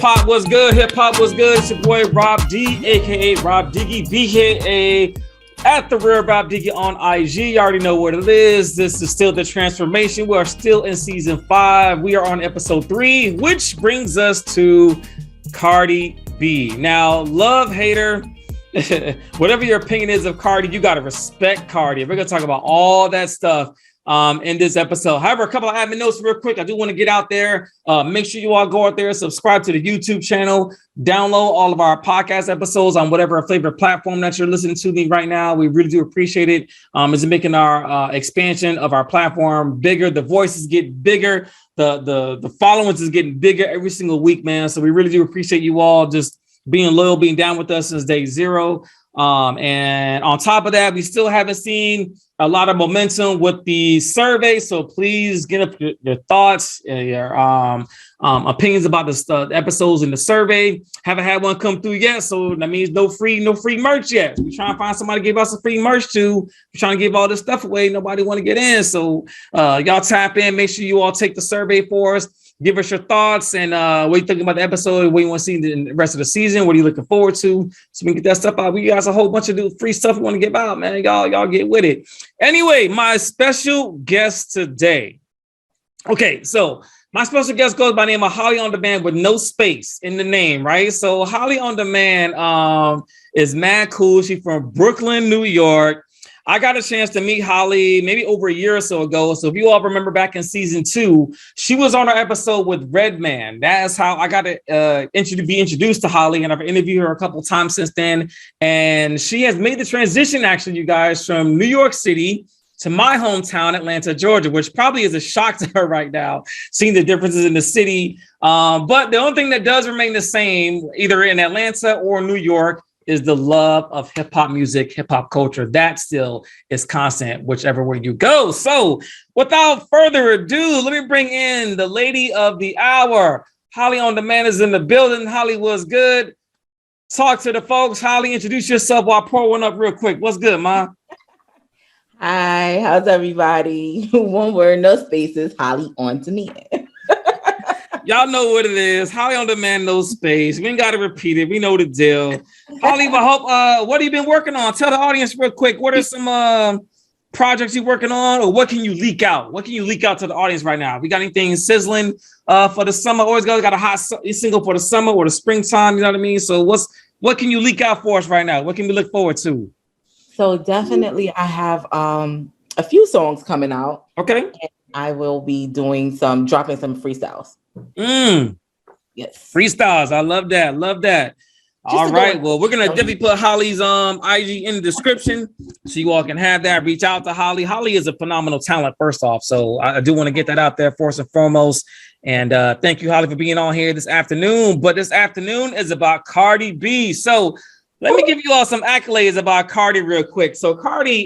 hop was good. Hip hop was good. It's your boy Robb D, aka Robb Diggie, BKA at the real Robb Diggie on IG. You already know what it is. This is still the transformation. We are still in season 5. We are on episode 3, which brings us to Cardi B. Now, love, hater, whatever your opinion is of Cardi, you got to respect Cardi. We're going to talk about all that stuff in this episode. However, a couple of admin notes real quick. I do want to get out there. Make sure you all go out there, subscribe to the YouTube channel, download all of our podcast episodes on whatever favorite platform that you're listening to me right now. We really do appreciate it. It's making our expansion of our platform bigger. The voices get bigger. The followings is getting bigger every single week, man. So we really do appreciate you all just being loyal, being down with us since day 0. And on top of that, we still haven't seen a lot of momentum with the survey. So please get up your thoughts, your opinions about the episodes in the survey. Haven't had one come through yet. So that means no free merch yet. We're trying to find somebody to give us some free merch to. We're trying to give all this stuff away. Nobody want to get in. So y'all tap in. Make sure you all take the survey for us. Give us your thoughts and what you think about the episode, what you want to see in the rest of the season, what are you looking forward to, so we can get that stuff out. We got a whole bunch of free stuff we want to give out, man. Y'all get with it. Anyway, my special guest today. Okay, so my special guest goes by the name of Hollyondemand with no space in the name, right? So Hollyondemand is mad cool. She's from Brooklyn, New York. I got a chance to meet Holly maybe over a year or so ago. So if you all remember back in season 2, she was on our episode with Redman. That's how I got to be introduced to Holly, and I've interviewed her a couple of times since then. And she has made the transition, actually, you guys, from New York City to my hometown, Atlanta, Georgia, which probably is a shock to her right now, seeing the differences in the city. But the only thing that does remain the same, either in Atlanta or New York, is the love of hip hop music, hip hop culture. That still is constant, whichever way you go. So without further ado, let me bring in the lady of the hour. Hollyondemand is in the building. Holly, was good? Talk to the folks. Holly, introduce yourself while I pour one up real quick. What's good, ma? Hi, how's everybody? One word, no spaces. Holly on to me. Y'all know what it is. Hollyondemand, no space. We ain't got to repeat it. We know the deal. Holly, I hope, what have you been working on? Tell the audience real quick. What are some projects you're working on, or what can you leak out? What can you leak out to the audience right now? We got anything sizzling for the summer? Always got a hot single for the summer or the springtime. You know what I mean? So what can you leak out for us right now? What can we look forward to? So definitely, I have a few songs coming out. Okay. And I will be dropping some freestyles. Yes. Freestyles. I love that. All right. Well, we're gonna definitely put Holly's IG in the description so you all can have that. Reach out to Holly. Holly is a phenomenal talent, first off. So I do want to get that out there first and foremost. And thank you, Holly, for being on here this afternoon. But this afternoon is about Cardi B. So let me give you all some accolades about Cardi real quick. So Cardi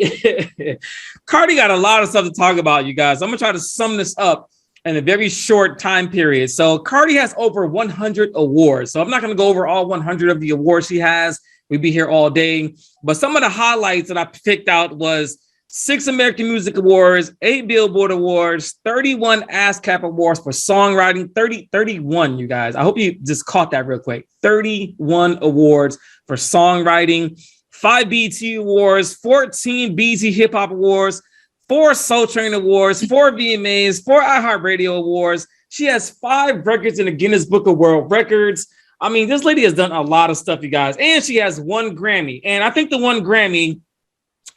got a lot of stuff to talk about, you guys. I'm gonna try to sum this up in a very short time period. So Cardi has over 100 awards. So I'm not going to go over all 100 of the awards she has. We'd be here all day. But some of the highlights that I picked out was 6 American Music Awards, 8 Billboard Awards, 31 ASCAP Awards for songwriting, 31, you guys. I hope you just caught that real quick. 31 awards for songwriting, 5 BET Awards, 14 BET Hip Hop Awards, 4 Soul Train Awards, 4 VMAs, 4 iHeartRadio Awards. She has 5 records in the Guinness Book of World Records. I mean, this lady has done a lot of stuff, you guys. And she has 1 Grammy. And I think the 1 Grammy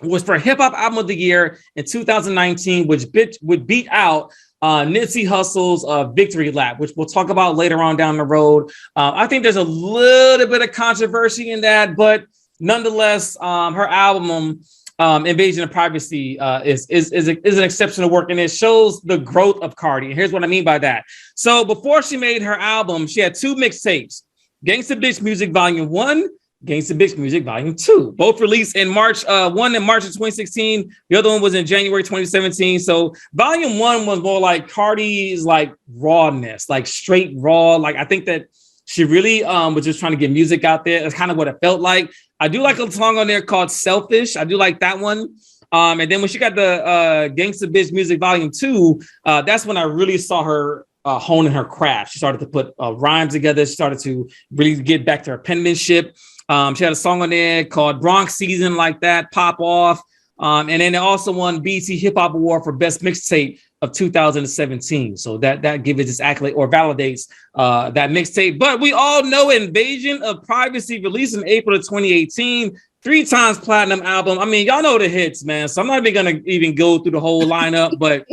was for Hip Hop Album of the Year in 2019, which would beat out Nipsey Hussle's Victory Lap, which we'll talk about later on down the road. I think there's a little bit of controversy in that, but nonetheless, her album, Invasion of Privacy, is an exceptional work, and it shows the growth of Cardi. And here's what I mean by that. So before she made her album, she had 2 mixtapes: Gangsta Bitch Music Volume 1, Gangsta Bitch Music Volume 2, both released in March. One in March of 2016, the other one was in January 2017. So Volume 1 was more like Cardi's like rawness, like straight raw. Like I think that she really was just trying to get music out there. That's kind of what it felt like. I do like a song on there called Selfish. I do like that one. And then when she got the Gangsta Bitch Music Volume 2, that's when I really saw her honing her craft. She started to put rhymes together. She started to really get back to her penmanship. She had a song on there called Bronx Season, like that, Pop Off. And then it also won BET Hip Hop Award for Best Mixtape of 2017. So that gives it this accolade or validates that mixtape. But we all know Invasion of Privacy, released in April of 2018, 3 times platinum album. I mean, y'all know the hits, man. So I'm not even gonna even go through the whole lineup, but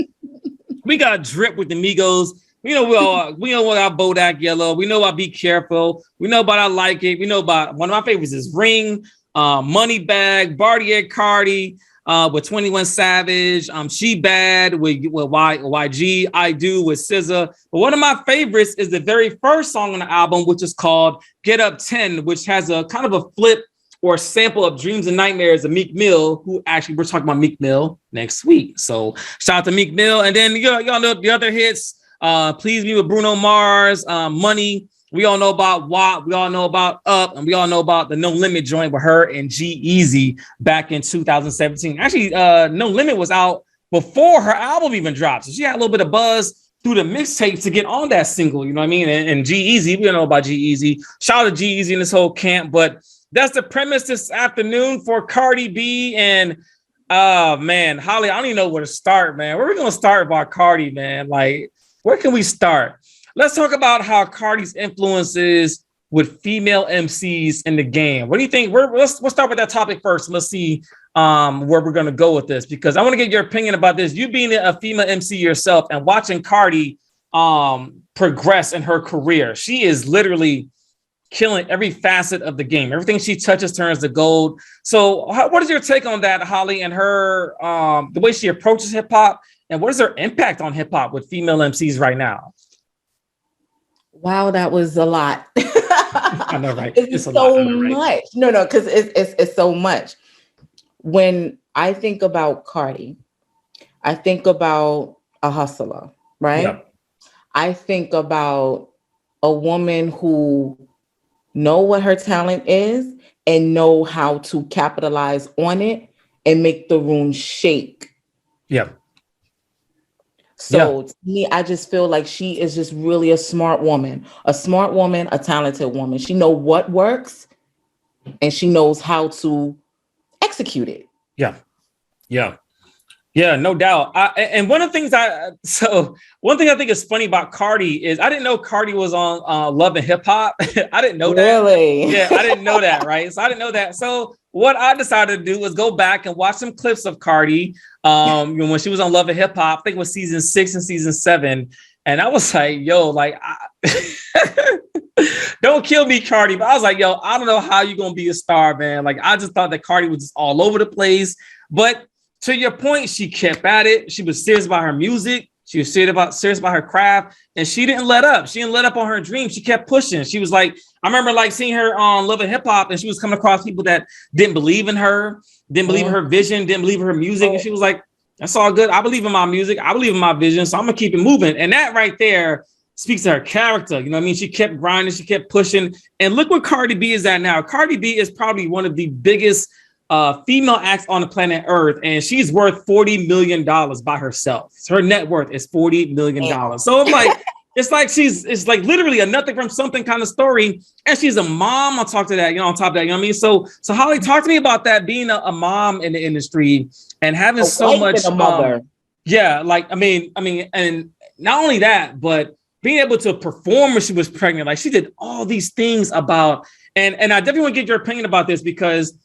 we got Drip with the Migos. We know about Bodak Yellow. We know about Be Careful. We know about I Like It. We know about one of my favorites is Ring, Moneybag, Bartier Cardi, with 21 Savage, She Bad with YG, I Do with SZA. But one of my favorites is the very first song on the album, which is called Get Up 10, which has a kind of a flip or sample of Dreams and Nightmares of Meek Mill, who actually we're talking about Meek Mill next week. So shout out to Meek Mill. And then y'all know the other hits. Please Me with Bruno Mars, Money. We all know about WAP. We all know about Up, and we all know about the No Limit joint with her and G-Eazy back in 2017. Actually, No Limit was out before her album even dropped. So she had a little bit of buzz through the mixtape to get on that single, you know what I mean? And G-Eazy, we don't know about G-Eazy. Shout out to G-Eazy in this whole camp, but that's the premise this afternoon for Cardi B. And man, Holly, I don't even know where to start, man. Where are we gonna start about Cardi, man? Like, where can we start? Let's talk about how Cardi's influences with female MCs in the game. What do you think? Let's start with that topic first. Let's see where we're going to go with this, because I want to get your opinion about this. You being a female MC yourself and watching Cardi progress in her career. She is literally killing every facet of the game. Everything she touches turns to gold. So what is your take on that, Holly, and her the way she approaches hip hop, and what is her impact on hip hop with female MCs right now? Wow, that was a lot. I know, right? It's so much. No, because it's so much. When I think about Cardi, I think about a hustler, right? Yeah. I think about a woman who know what her talent is and know how to capitalize on it and make the room shake. Yeah. So to me, I just feel like she is just really a smart woman, a talented woman. She knows what works and she knows how to execute it. Yeah, no doubt. And one of the things one thing I think is funny about Cardi is I didn't know Cardi was on Love and Hip Hop. I didn't know that. Really? Yeah, I didn't know that, right? So I didn't know that. So what I decided to do was go back and watch some clips of Cardi when she was on Love and Hip Hop. I think it was season 6 and season 7. And I was like, yo, like, don't kill me, Cardi. But I was like, yo, I don't know how you're going to be a star, man. Like, I just thought that Cardi was just all over the place. But to your point, she kept at it. She was serious about her music. She was serious about her craft, and she didn't let up. She didn't let up on her dream. She kept pushing. She was like, I remember like seeing her on Love and Hip Hop, and she was coming across people that didn't believe in her, didn't believe in her vision, didn't believe in her music. And she was like, that's all good. I believe in my music. I believe in my vision. So I'm going to keep it moving. And that right there speaks to her character. You know what I mean? She kept grinding. She kept pushing. And look where Cardi B is at now. Cardi B is probably one of the biggest female acts on the planet Earth, and she's worth $40 million by herself. Her net worth is $40 million. So I'm like, it's like literally a nothing from something kind of story. And she's a mom on top of that, on top of that, you know what I mean? So Holly, talk to me about that, being a mom in the industry and having so much mother. I mean, and not only that, but being able to perform when she was pregnant. Like, she did all these things about, and I definitely want to get your opinion about this, because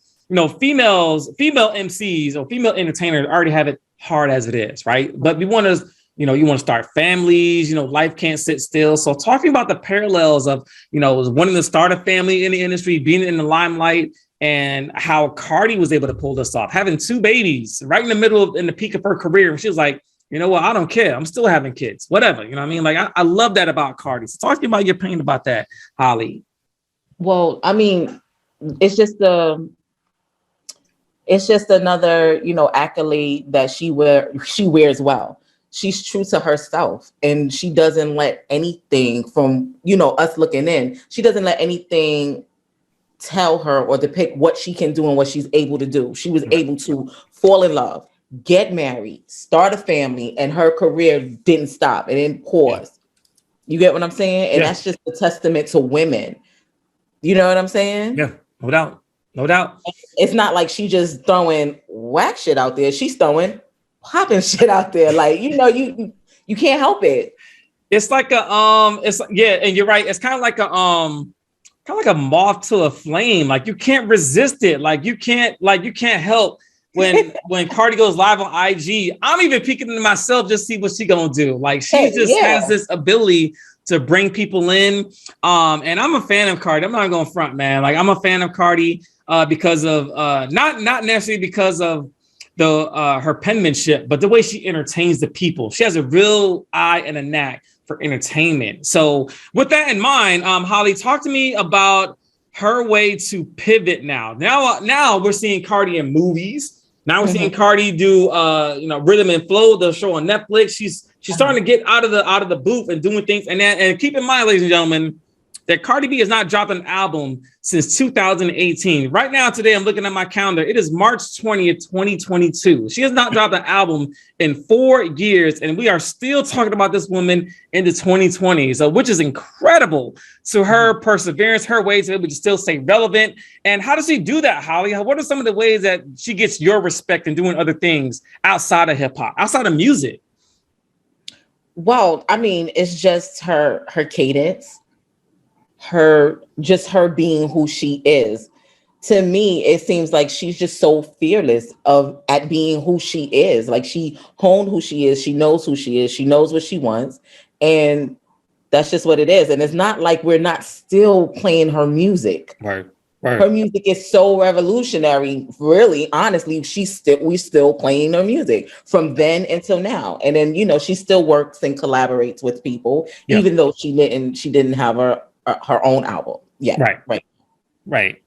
female MCs or female entertainers already have it hard as it is, right? But we want to, you want to start families, life can't sit still. So talking about the parallels of, wanting to start a family in the industry, being in the limelight, and how Cardi was able to pull this off, having 2 babies right in the peak of her career. And she was like, you know what? I don't care. I'm still having kids, whatever. You know what I mean? Like, I love that about Cardi. So talk to me about your opinion about that, Holly. Well, I mean, it's just another, accolade that she wears well. She's true to herself, and she doesn't let anything from, us looking in. She doesn't let anything tell her or depict what she can do and what she's able to do. She was able to fall in love, get married, start a family, and her career didn't stop. It didn't pause. You get what I'm saying? And that's just a testament to women. You know what I'm saying? Yeah, no doubt. No doubt. It's not like she just throwing whack shit out there. She's throwing popping shit out there. Like, you know, you can't help it. It's like a and you're right. It's kind of like a moth to a flame. Like you can't resist it. Like you can't help when Cardi goes live on IG. I'm even peeking into myself just see what she gonna do. Like she just has this ability to bring people in. And I'm a fan of Cardi. I'm not going front, man. Like I'm a fan of Cardi because of not necessarily because of the her penmanship, but the way she entertains the people. She has a real eye and a knack for entertainment. So with that in mind, Holly, talk to me about her way to pivot now. Now we're seeing Cardi in movies. Now we're seeing Cardi do Rhythm and Flow, the show on Netflix. She's starting to get out of the booth and doing things. And keep in mind, ladies and gentlemen, that Cardi B has not dropped an album since 2018. Right now, today, I'm looking at my calendar. It is March 20th, 2022. She has not dropped an album in 4 years, and we are still talking about this woman into 2020. So, which is incredible to her perseverance, her ways to be able to still stay relevant. And how does she do that, Holly? What are some of the ways that she gets your respect in doing other things outside of hip hop, outside of music? Well, I mean, it's just her cadence. Her being who she is. To me, it seems like she's just so fearless at being who she is. Like she honed who she is. She knows who she is. She knows what she wants. And that's just what it is. And it's not like we're not still playing her music. Right. Her music is so revolutionary. Really, honestly, we still playing her music from then until now. And then, she still works and collaborates with people, even though she didn't have her own album. Yeah. Right.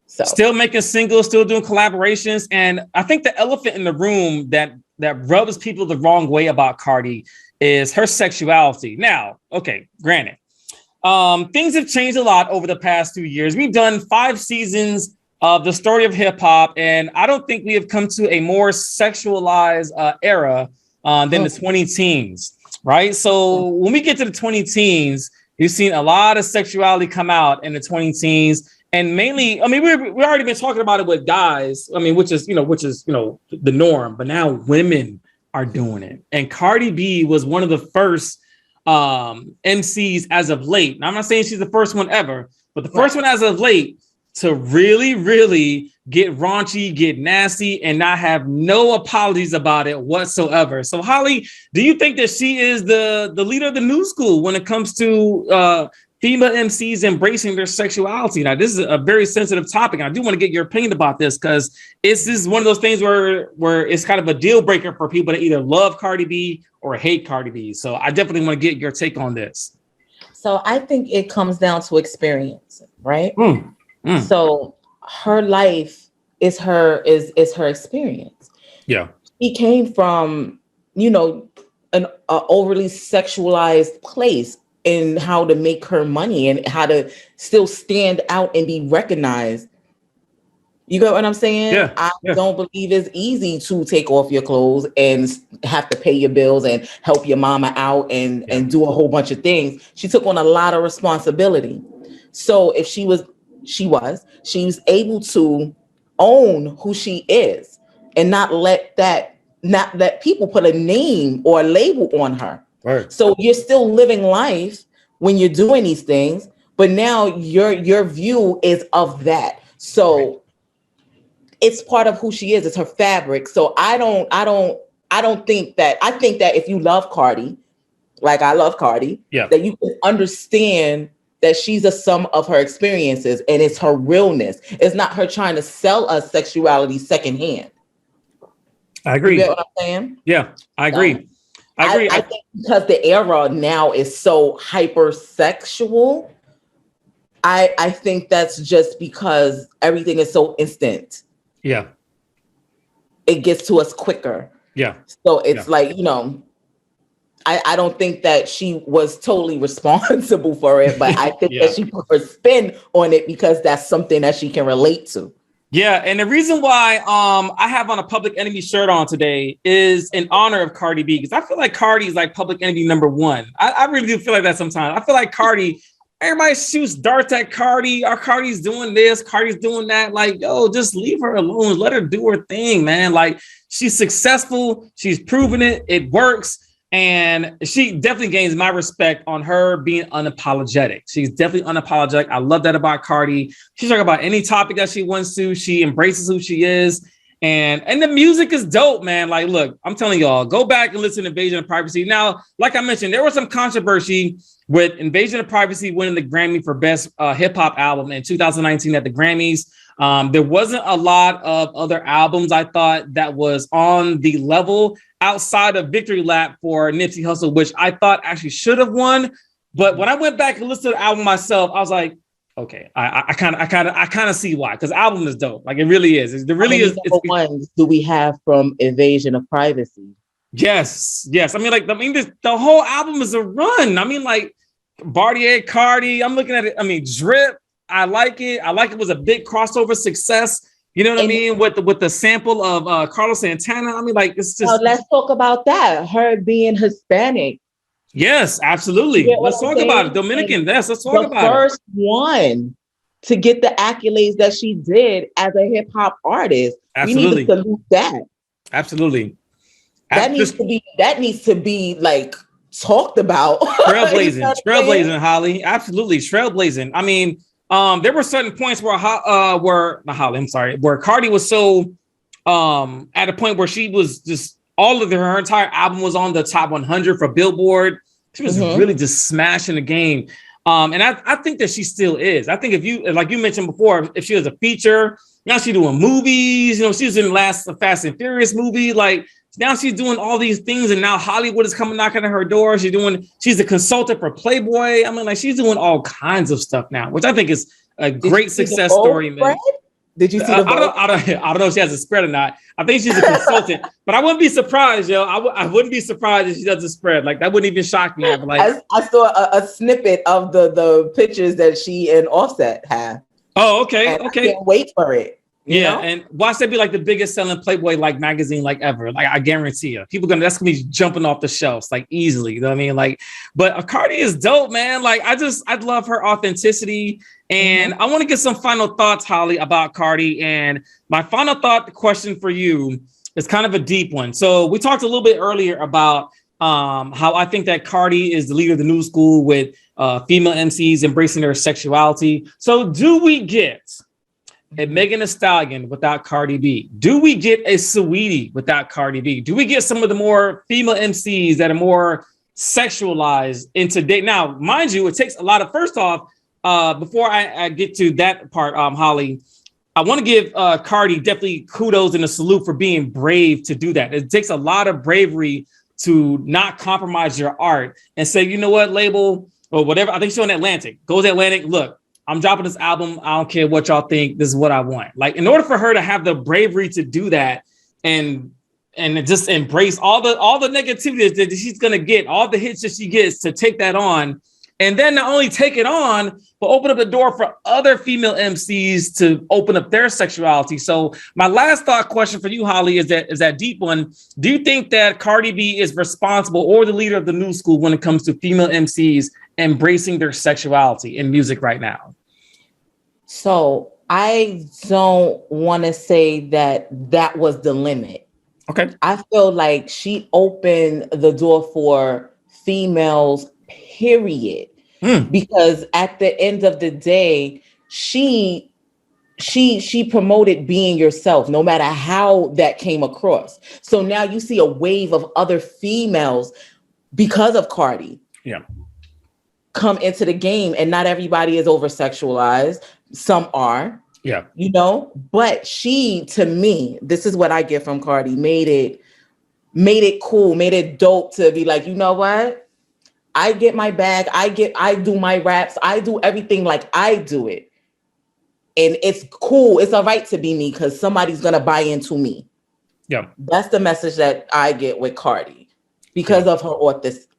So still making singles, still doing collaborations. And I think the elephant in the room that rubs people the wrong way about Cardi is her sexuality. Now, okay, granted, things have changed a lot over the past 2 years. We've done 5 seasons of the story of hip hop, and I don't think we have come to a more sexualized era than the 20 teens, right? So when we get to the 20 teens, you've seen a lot of sexuality come out in the 20 teens, and mainly, I mean, we've already been talking about it with guys. I mean, which is the norm, but now women are doing it. And Cardi B was one of the first MCs as of late. Now, I'm not saying she's the first one ever, but the first one as of late to really, really get raunchy, get nasty, and not have no apologies about it whatsoever. So, Holly, do you think that she is the leader of the new school when it comes to female MCs embracing their sexuality? Now, this is a very sensitive topic, and I do want to get your opinion about this because this is one of those things where it's kind of a deal breaker for people that either love Cardi B or hate Cardi B. So I definitely want to get your take on this. So I think it comes down to experience, right? So her life is her experience. Yeah. She came from, an overly sexualized place in how to make her money and how to still stand out and be recognized. You get what I'm saying? Yeah. I don't believe it's easy to take off your clothes and have to pay your bills and help your mama out and do a whole bunch of things. She took on a lot of responsibility. So if she was able to own who she is and not let people put a name or a label on her. Right. So you're still living life when you're doing these things, but now your view is of that. So it's part of who she is. It's her fabric. So I don't think that. I think that if you love Cardi, like I love Cardi, that you can understand that she's a sum of her experiences and it's her realness. It's not her trying to sell us sexuality secondhand. I agree. You get what I'm saying? Yeah, I agree. I think because the era now is so hypersexual, I think that's just because everything is so instant. Yeah. It gets to us quicker. Yeah. So it's like, I don't think that she was totally responsible for it, but I think that she put her spin on it because that's something that she can relate to. Yeah, and the reason why I have on a Public Enemy shirt on today is in honor of Cardi B, because I feel like Cardi is like Public Enemy number one. I really do feel like that sometimes. I feel like Cardi, everybody shoots darts at Cardi. Our Cardi's doing this, Cardi's doing that. Like, yo, just leave her alone. Let her do her thing, man. Like, she's successful. She's proven it. It works. And she definitely gains my respect on her being unapologetic. She's definitely unapologetic. I love that about Cardi. She's talking about any topic that she wants to. She embraces who she is. And the music is dope, man. Like, look, I'm telling y'all, go back and listen to Invasion of Privacy. Now, like I mentioned, there was some controversy with Invasion of Privacy winning the Grammy for Best Hip Hop Album in 2019 at the Grammys. There wasn't a lot of other albums I thought that was on the level outside of Victory Lap for Nipsey Hussle, which I thought actually should have won. But when I went back and listened to the album myself, I was like, okay, I kind of see why, because the album is dope. Like, it really is. It really is. Ones do we have from Invasion of Privacy? Yes. I mean, the whole album is a run. I mean, like Bartier, Cardi. I'm looking at it. I mean, Drip. I like it. It was a big crossover success. You know what I mean? With the sample of Carlos Santana. I mean, like, it's just. Now, let's talk about that. Her being Hispanic. Yes, absolutely. Let's talk about it. Dominican. Yes, let's talk about it. The first one to get the accolades that she did as a hip hop artist. Absolutely. We need to salute that. Absolutely. That needs to be like talked about. Trailblazing, Holly. Absolutely, trailblazing. I mean, there were certain points where Cardi was so at a point where she was just her entire album was on the top 100 for Billboard. She was really just smashing the game. And I think that she still is. I think if you, like you mentioned before, if she was a feature, now she's doing movies, you know, she was in the last Fast and Furious movie. Like, now she's doing all these things, and now Hollywood is coming knocking at her door. She's a consultant for Playboy. I mean, like, she's doing all kinds of stuff now, which I think is a great success story, man. Did you see the I don't know if she has a spread or not. I think she's a consultant, but I wouldn't be surprised, yo. I wouldn't be surprised if she does a spread. Like, that wouldn't even shock me. Like, I saw a snippet of the pictures that she and Offset have. Oh, okay. I can't wait for it. Yeah, know? And watch that be like the biggest selling Playboy like magazine like ever. Like, I guarantee you, that's gonna be jumping off the shelves like easily. You know what I mean? Like, but Cardi is dope, man. Like, I love her authenticity. And I want to get some final thoughts, Holly, about Cardi. And my final thought question for you is kind of a deep one. So we talked a little bit earlier about how I think that Cardi is the leader of the new school with female MCs embracing their sexuality. So do we get a Megan Thee Stallion without Cardi B? Do we get a Saweetie without Cardi B? Do we get some of the more female MCs that are more sexualized in today? Now, mind you, it takes a lot of, first off, before I get to that part, Holly, I want to give Cardi definitely kudos and a salute for being brave to do that. It takes a lot of bravery to not compromise your art and say, you know what, label or whatever. I think she's on Atlantic. Goes Atlantic. Look, I'm dropping this album. I don't care what y'all think. This is what I want. Like, in order for her to have the bravery to do that and just embrace all the negativity that she's gonna get, all the hits that she gets, to take that on, and then not only take it on, but open up the door for other female MCs to open up their sexuality. So my last thought question for you, Holly, is that deep one. Do you think that Cardi B is responsible or the leader of the new school when it comes to female MCs embracing their sexuality in music right now? So I don't want to say that was the limit. Okay. I feel like she opened the door for females, period. Because at the end of the day, she promoted being yourself, no matter how that came across. So now you see a wave of other females because of Cardi. Yeah. Come into the game, and not everybody is over sexualized. Some are. Yeah. You know, but she, to me, this is what I get from Cardi, made it cool, made it dope to be like, you know what? I get my bag. I do my raps. I do everything like I do it. And it's cool. It's all right to be me because somebody's going to buy into me. Yeah. That's the message that I get with Cardi because of her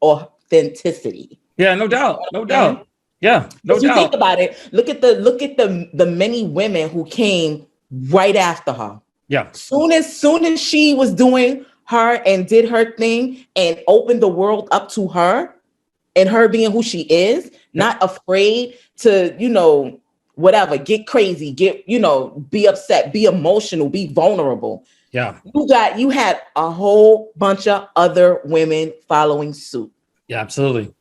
authenticity. Yeah, no doubt. No doubt. Yeah, no doubt. You think about it. Look at the many women who came right after her. Yeah. Soon as she was doing her and did her thing and opened the world up to her and her being who she is, not afraid to, whatever, get crazy, be upset, be emotional, be vulnerable. Yeah. You had a whole bunch of other women following suit. Yeah, absolutely.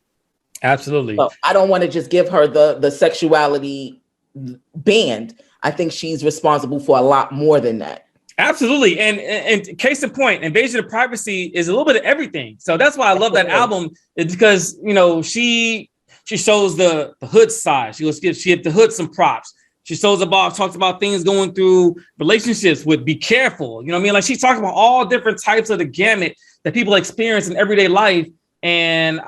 Absolutely. So I don't want to just give her the sexuality band. I think she's responsible for a lot more than that. Absolutely. And case in point, Invasion of Privacy is a little bit of everything. So that's why I love that album, is because, she shows the hood side. She hit the hood some props. She talks about things going through relationships with be careful. You know what I mean? Like, she talks about all different types of the gamut that people experience in everyday life. And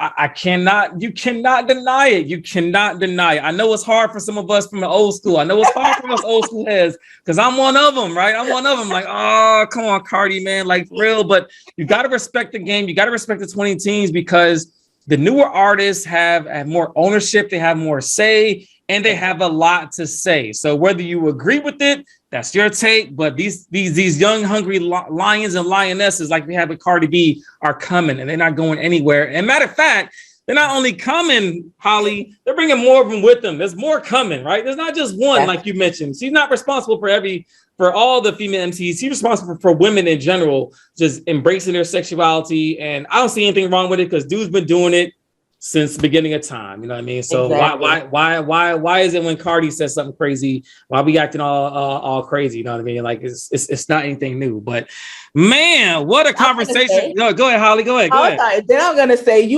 you cannot deny it. You cannot deny it. I know it's hard for some of us from the old school. I know it's hard for us old school heads, because I'm one of them, right? I'm one of them. Like, oh, come on, Cardi, man, like, real. But you got to respect the game. You got to respect the 20 teens, because the newer artists have more ownership. They have more say, and they have a lot to say. So whether you agree with it, that's your take. But these young, hungry lions and lionesses, like we have with Cardi B, are coming, and they're not going anywhere. And matter of fact, they're not only coming, Holly, they're bringing more of them with them. There's more coming, right? There's not just one, like you mentioned. She's not responsible for all the female MCs. She's responsible for women in general, just embracing their sexuality. And I don't see anything wrong with it, because dude's been doing it since the beginning of time. You know what I mean? So exactly. Why is it when Cardi says something crazy, why we acting all crazy? You know what I mean? Like, it's not anything new. But man, what a conversation. No, go ahead, Holly. Go ahead. Then I'm gonna say,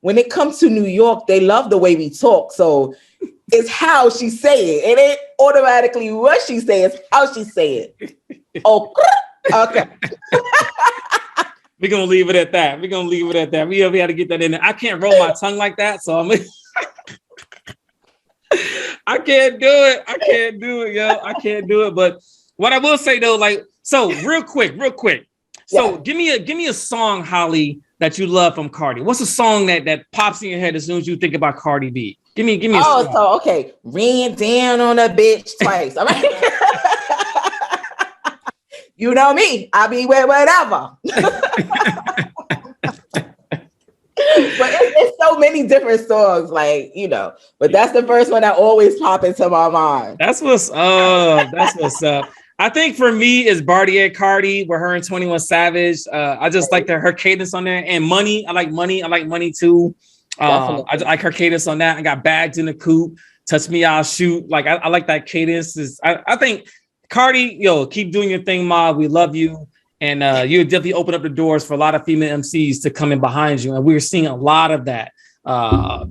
when it comes to New York, they love the way we talk. So it's how she say it. It ain't automatically what she say, it's how she say it. Oh, okay. We're gonna leave it at that. We had to get that in there. I can't roll my tongue like that, so I can't do it, yo. I can't do it. But what I will say though, like, so real quick. So give me a song, Holly, that you love from Cardi. What's a song that pops in your head as soon as you think about Cardi B? Give me a song. So okay, ran down on a bitch twice. All right. You know me, I be with whatever. But it's so many different songs, like, but that's the first one that always pop into my mind. That's what's up. I think for me is Bartier Cardi with her and 21 Savage. I just like her cadence on there, and Money. I like Money too. I like her cadence on that. I got Bags in the Coupe, Touch Me, I'll Shoot. Like, I like that cadence. I think Cardi, keep doing your thing, Ma. We love you. And you definitely open up the doors for a lot of female MCs to come in behind you. And we're seeing a lot of that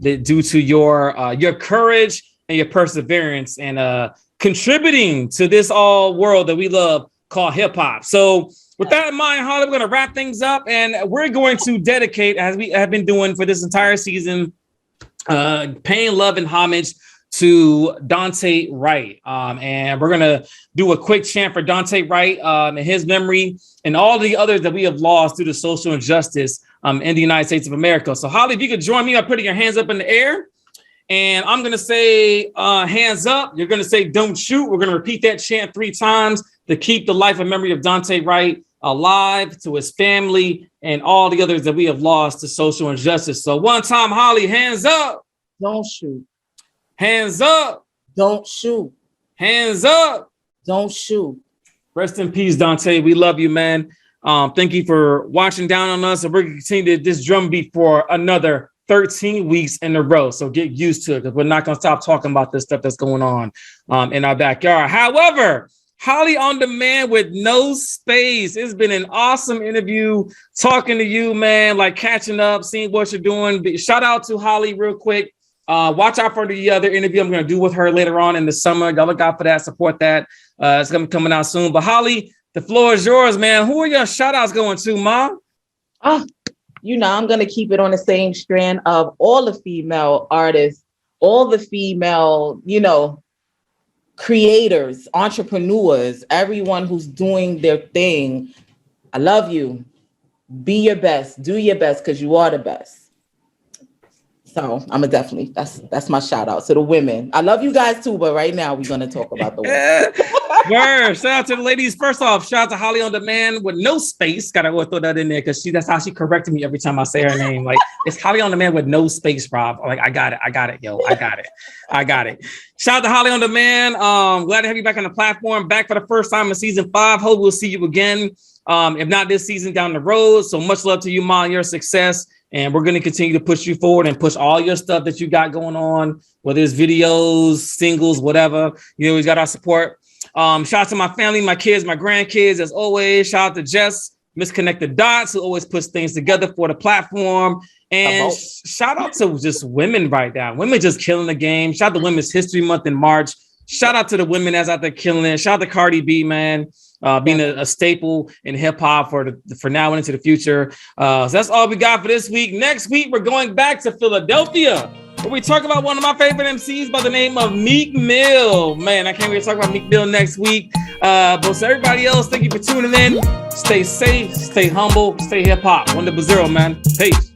due to your courage and your perseverance and contributing to this all world that we love called hip hop. So with that in mind, Holly, we're going to wrap things up, and we're going to dedicate, as we have been doing for this entire season, paying love and homage to Daunte Wright. And we're going to do a quick chant for Daunte Wright in his memory and all the others that we have lost due to social injustice in the United States of America. So Holly, if you could join me by putting your hands up in the air, and I'm going to say hands up. You're going to say don't shoot. We're going to repeat that chant 3 times to keep the life and memory of Daunte Wright alive, to his family and all the others that we have lost to social injustice. So one time, Holly, hands up. Don't shoot. Hands up. Don't shoot. Hands up. Don't shoot. Rest in peace, Daunte. We love you, man. Thank you for watching down on us. And we're going to continue this drumbeat for another 13 weeks in a row. So get used to it, because we're not going to stop talking about this stuff that's going on in our backyard. However, Holly on Demand with no space. It's been an awesome interview talking to you, man, like catching up, seeing what you're doing. Shout out to Holly real quick. Watch out for the other interview I'm going to do with her later on in the summer. Y'all look out for that, support that. It's going to be coming out soon. But Holly, the floor is yours, man. Who are your shout outs going to, Ma? I'm going to keep it on the same strand of all the female artists, all the female, creators, entrepreneurs, everyone who's doing their thing. I love you. Be your best. Do your best, because you are the best. So I'm a definitely, that's my shout out to the women. I love you guys too, but right now we're going to talk about the women. Word. Shout out to the ladies. First off, shout out to Hollyondemand with no space. Gotta go throw that in there because that's how she corrected me every time I say her name. Like, it's Hollyondemand with no space, Rob. Like, I got it, yo. I got it. Shout out to Hollyondemand. Glad to have you back on the platform, back for the first time in season 5. Hope we'll see you again. If not this season, down the road. So much love to you, Ma, and your success. And we're going to continue to push you forward and push all your stuff that you got going on, whether it's videos, singles, whatever. You always got our support. Shout out to my family, my kids, my grandkids, as always. Shout out to Jess, Misconnected Dots, who always puts things together for the platform. And shout out to just women right now. Women just killing the game. Shout out to Women's History Month in March. Shout out to the women that's out there killing it. Shout out to Cardi B, man. Being a staple in hip hop for now and into the future. So that's all we got for this week. Next week, we're going back to Philadelphia, where we talk about one of my favorite MCs by the name of Meek Mill. Man, I can't wait to talk about Meek Mill next week. But to everybody else, thank you for tuning in. Stay safe, stay humble, stay hip hop. 100, man. Peace.